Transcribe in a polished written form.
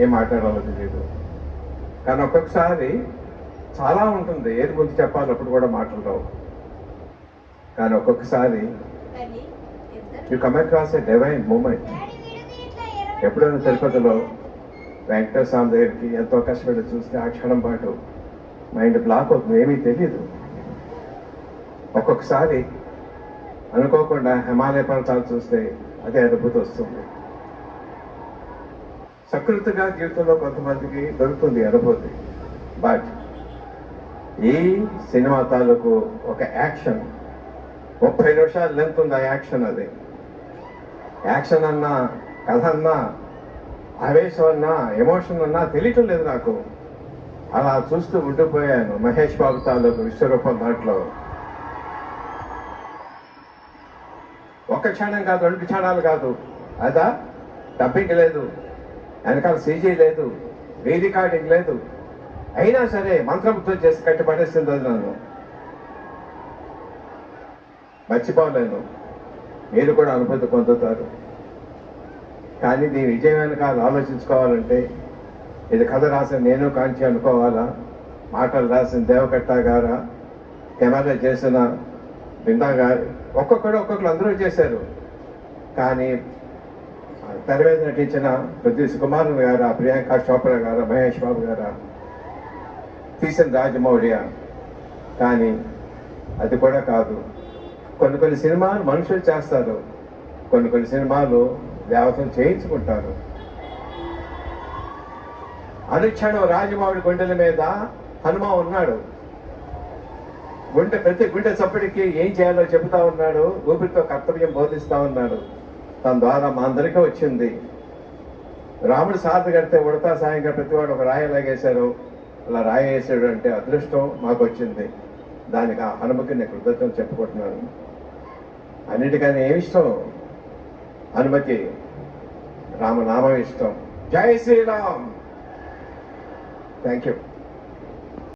ఏం మాట్లాడాలో తెలియదు. కానీ ఒక్కొక్కసారి చాలా ఉంటుంది, ఏది ముందు చెప్పాలి అప్పుడు కూడా మాటలు రావు. కానీ ఒక్కొక్కసారి you come across a divine moment. ఎప్పుడైనా తిరుపతిలో వెంకటేశ్వర స్వామి దగ్గరికి ఎంతో కష్టపడి చూస్తే ఆ క్షణం పాటు మైండ్ బ్లాక్ అవుతుంది, ఏమీ తెలియదు. ఒక్కొక్కసారి అనుకోకుండా హిమాలయ పర్వతాలు చూస్తే అదే అనుభూతి వస్తుంది. సకృతిగా జీవితంలో కొంతమందికి దొరుకుతుంది అనుభూతి. బట్ ఈ సినిమా తాలూకు ఒక యాక్షన్ 30 నిమిషాలు లెంత్ ఉంది. ఆ యాక్షన్, అది యాక్షన్ అన్నా, కథ అన్నా, ఆవేశం అన్నా, ఎమోషన్ అన్నా తెలియటం లేదు నాకు. అలా చూస్తూ ఉండిపోయాను. మహేష్ బాబు తాలూకు విశ్వరూపం దాంట్లో ఒక్క క్షణం కాదు, 2 క్షణాలు కాదు. అదా డబ్బింగ్ లేదు, వెనకాల సీజీ లేదు, రీరికార్డింగ్ లేదు. అయినా సరే మంత్రముగ్ధం చేసి కట్టిపడేసింది. అది నన్ను మర్చిపోలేను. మీరు కూడా అనుభూతి పొందుతారు. కానీ దీని విజయం వెనకాల ఆలోచించుకోవాలంటే ఇది కథ రాసిన నేను కాంచి అనుకోవాలా, మాటలు రాసిన దేవకట్ట గారా, కెమెరా చేసిన బృందా గారు, ఒక్కొక్కరు అందరూ చేశారు. కానీ తెర మీద నటించిన ప్రొడ్యూస్ కుమారన్ గారా, ప్రియాంక చోప్రా గారా, మహేష్ బాబు గారా, తీసిన రాజమౌళియా. కానీ అది కూడా కాదు. కొన్ని సినిమాలు మనుషులు చేస్తారు, కొన్ని సినిమాలు దేవతలు చేయించుకుంటారు. అనుక్షణం రాజమౌళి గుండెల మీద హనుమ ఉన్నాడు. ప్రతి గుండె చప్పటికి ఏం చేయాలో చెబుతా ఉన్నాడు, ఊపిరితో కర్తవ్యం బోధిస్తా ఉన్నాడు. తన ద్వారా మా అందరికీ వచ్చింది. రాముడు సాధ కడితే ఉడతా సాయంగా ప్రతివాడు ఒక రాయి లాగేశారు. అలా రాయి వేసాడు అంటే అదృష్టం మాకు వచ్చింది. దానికి ఆ హనుమకి నేను కృతజ్ఞతలు చెప్పుకుంటున్నాను. అన్నిటికన్నా ఏమి ఇష్టం హనుమకి? రామనామం ఇష్టం. జై శ్రీరామ్. Thank you.